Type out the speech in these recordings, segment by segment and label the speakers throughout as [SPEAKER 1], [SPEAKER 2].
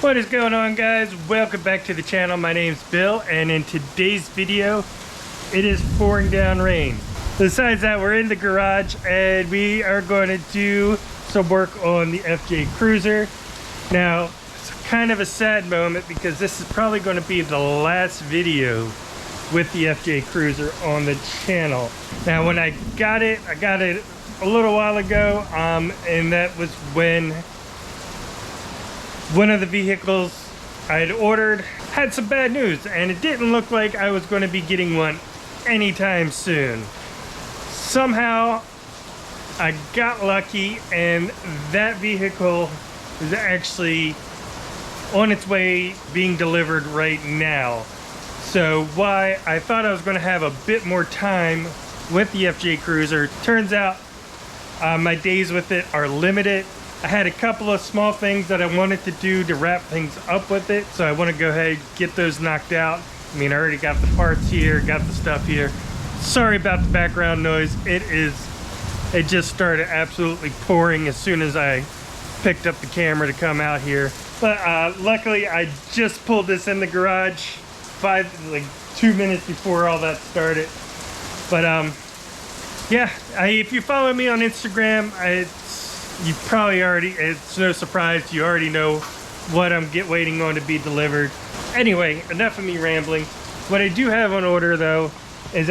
[SPEAKER 1] What is going on, guys? Welcome back to the channel. My name's Bill, and in today's video it is pouring down rain. Besides that, we're in the garage and we are going to do some work on the FJ Cruiser. Now it's kind of a sad moment because this is probably going to be the last video with the FJ Cruiser on the channel. Now when I got it a little while ago, and that was when one of the vehicles I had ordered had some bad news, and it didn't look like I was going to be getting one anytime soon. Somehow I got lucky and that vehicle is actually on its way being delivered right now. So why I thought I was going to have a bit more time with the FJ Cruiser, turns out my days with it are limited. I had a couple of small things that I wanted to do to wrap things up with it, so I want to go ahead and get those knocked out. I mean, I already got the parts here, got the stuff here. Sorry about the background noise. It just started absolutely pouring as soon as I picked up the camera to come out here. But luckily I just pulled this in the garage like 2 minutes before all that started. But yeah, if you follow me on Instagram, you probably already, it's no surprise, you already know what I'm waiting on to be delivered. Anyway, enough of me rambling. What I do have on order though is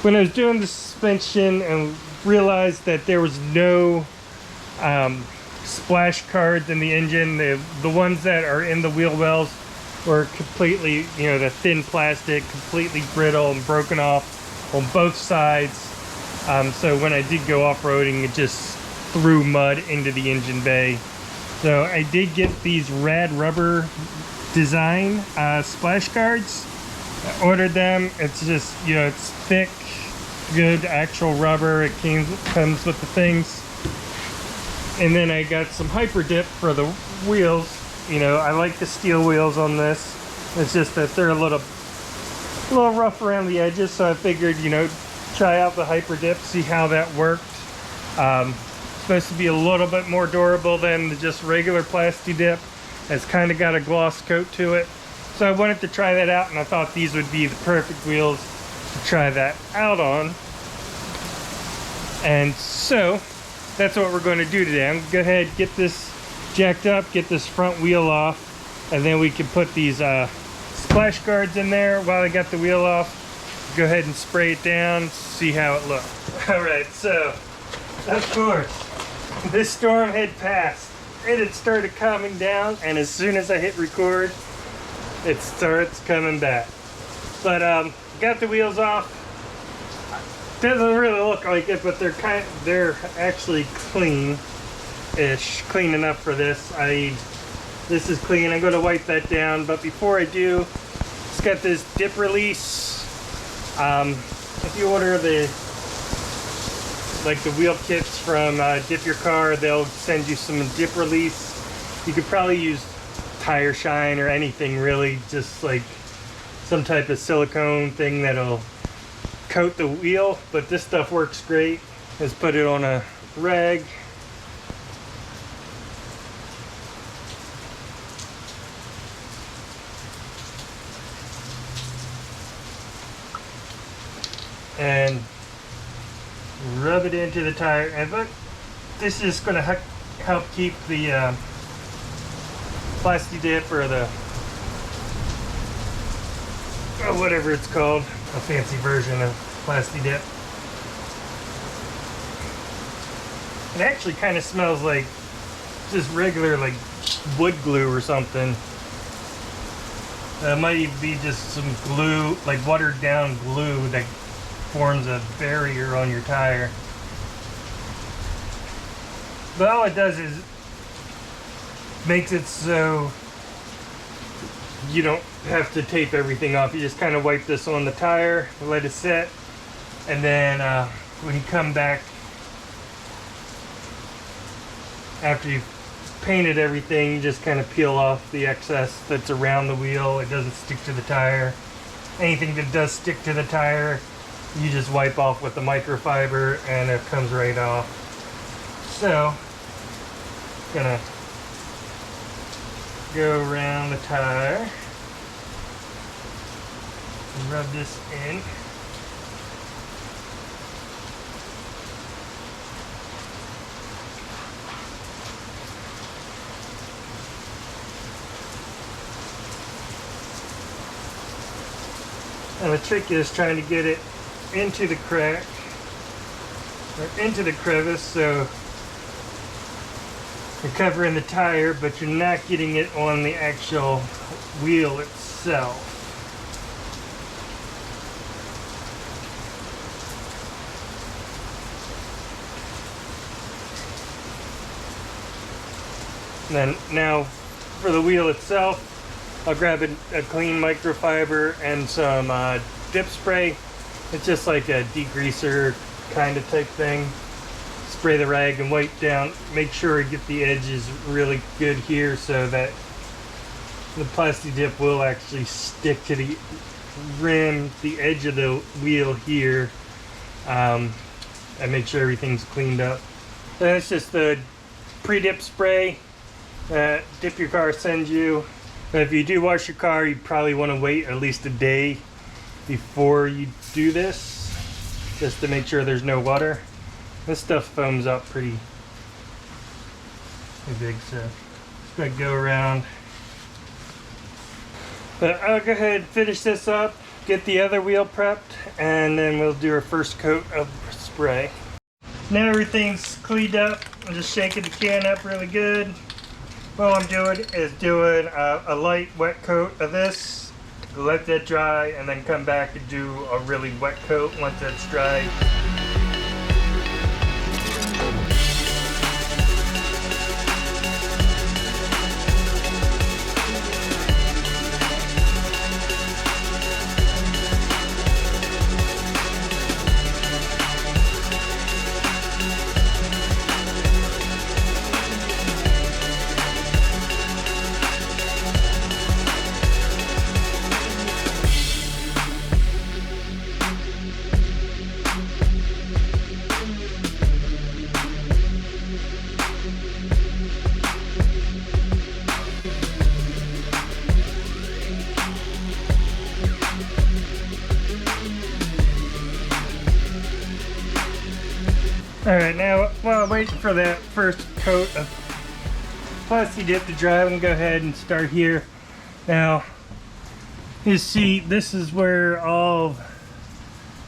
[SPEAKER 1] when I was doing the suspension and realized that there was no splash guards in the engine, the ones that are in the wheel wells were completely, the thin plastic, completely brittle and broken off on both sides. So when I did go off-roading, it just threw mud into the engine bay. So I did get these Rad Rubber design splash guards. I ordered them. It's just, it's thick, good actual rubber. It comes with the things. And then I got some Hyper Dip for the wheels. I like the steel wheels on this. It's just that they're a little rough around the edges, so I figured, try out the Hyper Dip, see how that worked. Supposed to be a little bit more durable than just regular Plasti Dip. It's kind of got a gloss coat to it. So I wanted to try that out, and I thought these would be the perfect wheels to try that out on. And so that's what we're going to do today. I'm going to go ahead, get this jacked up, get this front wheel off, and then we can put these splash guards in there while I got the wheel off. Go ahead and spray it down, see how it looks. All right, so of course this storm had passed. It had started calming down, and as soon as I hit record, it starts coming back. But got the wheels off. Doesn't really look like it, but they're actually clean-ish, clean enough for this. This is clean. I'm going to wipe that down, but before I do, it's got this dip release. If you order the wheel kits from Dip Your Car, they'll send you some dip release. You could probably use Tire Shine or anything really, just like some type of silicone thing that'll coat the wheel, but this stuff works great. Let's put it on a rag. And rub it into the tire, and look, this is going to help keep the Plasti Dip or the whatever it's called, a fancy version of Plasti Dip. It actually kind of smells like just regular wood glue or something. It might even be just some glue, like watered down glue that forms a barrier on your tire. But all it does is makes it so you don't have to tape everything off. You just kind of wipe this on the tire, let it set, and then when you come back after you've painted everything, you just kind of peel off the excess that's around the wheel. It doesn't stick to the tire. Anything that does stick to the tire, you just wipe off with the microfiber and it comes right off. So, gonna go around the tire and rub this in. And the trick is trying to get it into the crack, or into the crevice, so you're covering the tire, but you're not getting it on the actual wheel itself. And then now for the wheel itself, I'll grab a clean microfiber and some dip spray. It's just like a degreaser kind of type thing. Spray the rag and wipe down. Make sure you get the edges really good here so that the plasti dip will actually stick to the rim, the edge of the wheel here, and make sure everything's cleaned up. Then it's just the pre-dip spray that Dip Your Car sends you. But if you do wash your car, you probably want to wait at least a day before you do this, just to make sure there's no water. This stuff foams up pretty big, so just gotta go around. But I'll go ahead and finish this up, get the other wheel prepped, and then we'll do our first coat of spray. Now everything's cleaned up. I'm just shaking the can up really good. What I'm doing is doing a light wet coat of this, let that dry, and then come back and do a really wet coat once that's dry. Alright, now while I'm waiting for that first coat of plasti dip to dry, I'm going to go ahead and start here. Now, you see, this is where all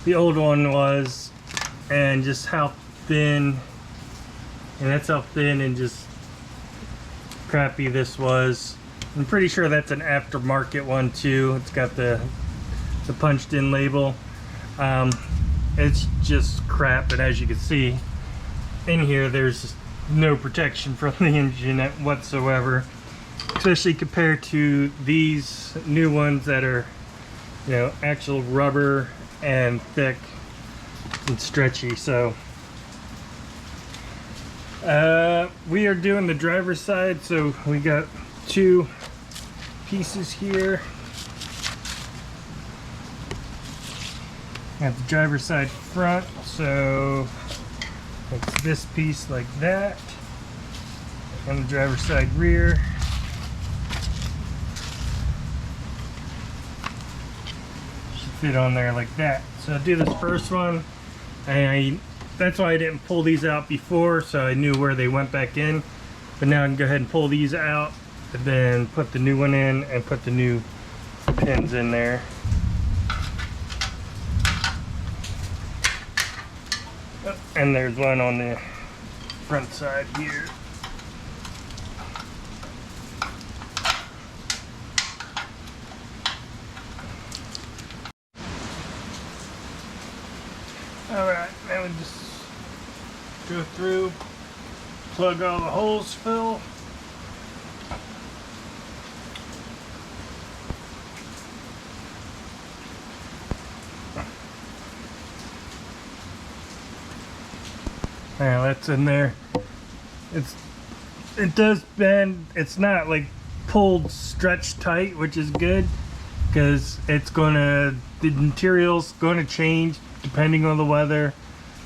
[SPEAKER 1] the old one was, and just how thin, and that's how thin and just crappy this was. I'm pretty sure that's an aftermarket one too. It's got the punched in label. It's just crap, and as you can see in here, there's no protection from the engine whatsoever, especially compared to these new ones that are, you know, actual rubber and thick and stretchy. So we are doing the driver's side, so we got two pieces here. Got the driver's side front, so it's this piece like that, and the driver's side rear. Should fit on there like that. So I'll do this first one, and that's why I didn't pull these out before, so I knew where they went back in. But now I can go ahead and pull these out, and then put the new one in, and put the new pins in there. And there's one on the front side here. Alright, now we just go through, plug all the holes full. Now that's in there. It does bend. It's not like pulled stretched tight, which is good, because the material's gonna change depending on the weather.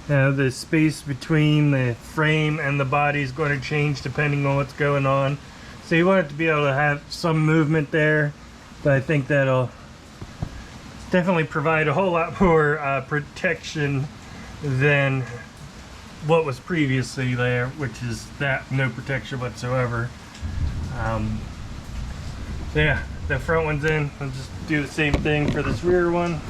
[SPEAKER 1] The space between the frame and the body is going to change depending on what's going on. So you want it to be able to have some movement there, but I think that'll definitely provide a whole lot more protection than what was previously there, which is that no protection whatsoever. So yeah, the front one's in. I'll just do the same thing for this rear one.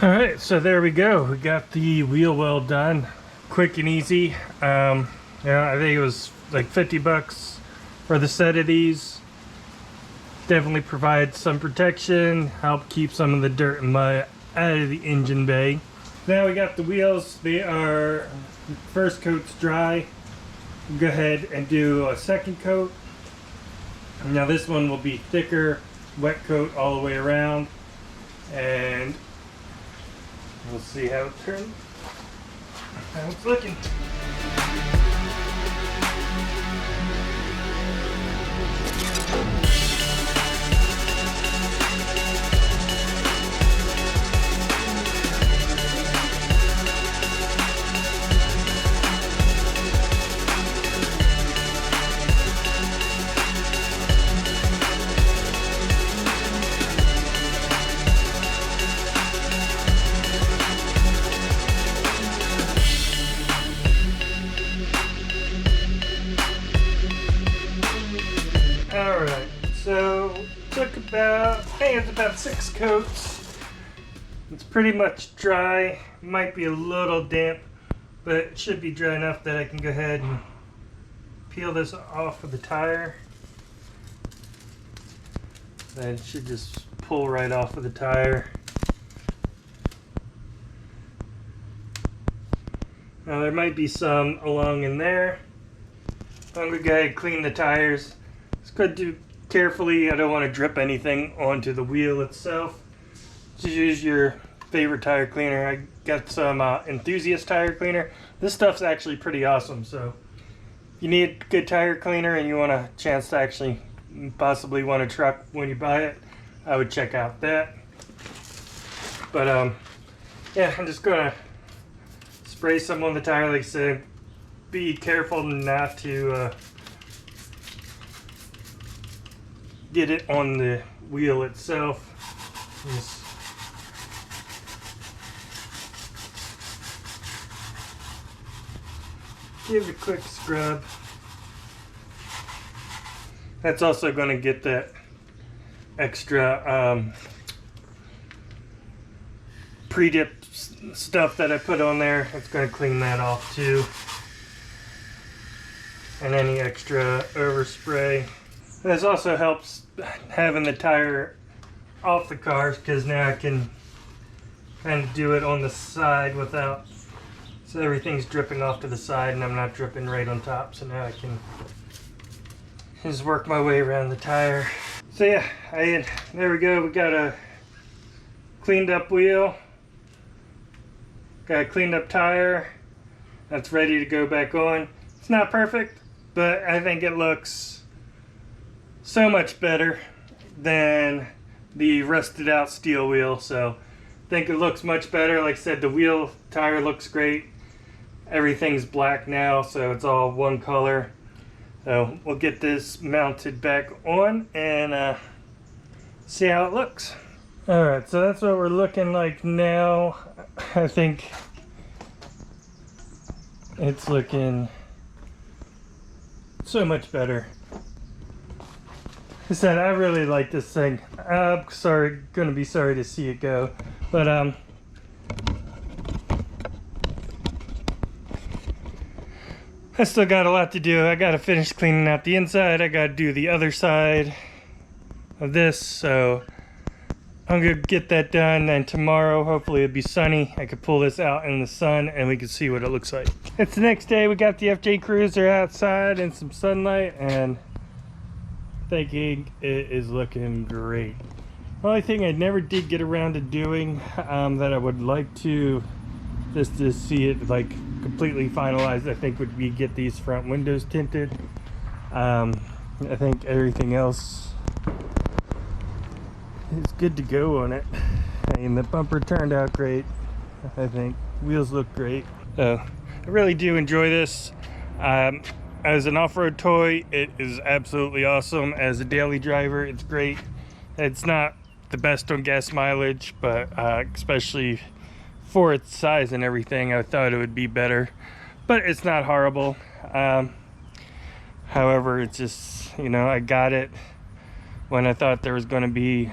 [SPEAKER 1] Alright, so there we go. We got the wheel well done. Quick and easy. Yeah, I think it was like 50 bucks for the set of these. Definitely provides some protection, help keep some of the dirt and mud out of the engine bay. Now we got the wheels. They are, first coat's dry. Go ahead and do a second coat. Now this one will be thicker, wet coat all the way around. And we'll see how it turns, how it's looking. Alright, so took about, I think it's about 6 coats. It's pretty much dry. Might be a little damp, but it should be dry enough that I can go ahead and peel this off of the tire. Then it should just pull right off of the tire. Now there might be some along in there. I'm going to go ahead and clean the tires. It's good to carefully, I don't want to drip anything onto the wheel itself. Just use your favorite tire cleaner. I got some Enthusiast tire cleaner. This stuff's actually pretty awesome, so if you need a good tire cleaner and you want a chance to actually possibly want a truck when you buy it, I would check out that. But yeah, I'm just gonna spray some on the tire. Like I said, be careful not to get it on the wheel itself. Just give it a quick scrub. That's also going to get that extra pre-dip stuff that I put on there. It's going to clean that off too. And any extra overspray. This also helps having the tire off the cars, because now I can kind of do it on the side without, so everything's dripping off to the side and I'm not dripping right on top. So now I can just work my way around the tire. So yeah, there we go. We got a cleaned up wheel, got a cleaned up tire that's ready to go back on. It's not perfect, but I think it looks so much better than the rusted out steel wheel. So I think it looks much better. Like I said, the wheel tire looks great. Everything's black now, so it's all one color. So we'll get this mounted back on and see how it looks. Alright, so that's what we're looking like now. I think it's looking so much better. I said, I really like this thing. I'm gonna be sorry to see it go, but I still got a lot to do. I gotta finish cleaning out the inside. I gotta do the other side of this, so I'm gonna get that done, and tomorrow hopefully it'll be sunny. I could pull this out in the sun and we can see what it looks like. It's the next day. We got the FJ Cruiser outside in some sunlight, and thinking it is looking great. The only thing I never did get around to doing that I would like to just to see it like completely finalized, I think, would be get these front windows tinted. I think everything else is good to go on it. And the bumper turned out great, I think. Wheels look great. I really do enjoy this. As an off-road toy, it is absolutely awesome. As a daily driver, it's great. It's not the best on gas mileage, but especially for its size and everything, I thought it would be better. But it's not horrible. However, it's just, you know, I got it when I thought there was going to be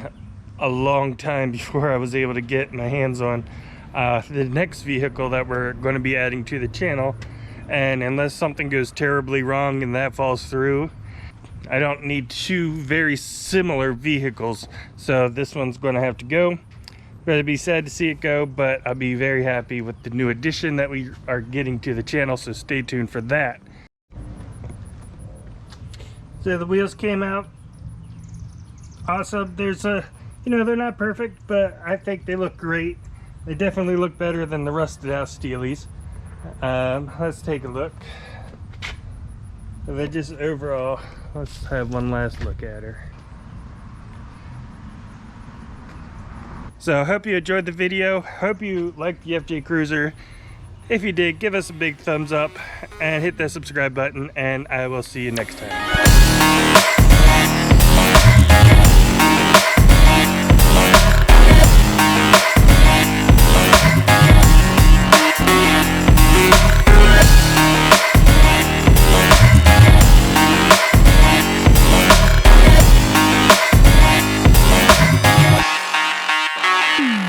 [SPEAKER 1] a long time before I was able to get my hands on the next vehicle that we're going to be adding to the channel. And unless something goes terribly wrong and that falls through, I don't need two very similar vehicles. So this one's going to have to go. It'd be sad to see it go, but I'll be very happy with the new addition that we are getting to the channel, so stay tuned for that. So the wheels came out awesome. There's a, you know, they're not perfect, but I think they look great. They definitely look better than the rusted out Steelies. Let's take a look. They just overall, let's have one last look at her. So I hope you enjoyed the video. Hope you liked the FJ Cruiser. If you did, give us a big thumbs up and hit that subscribe button, and I will see you next time.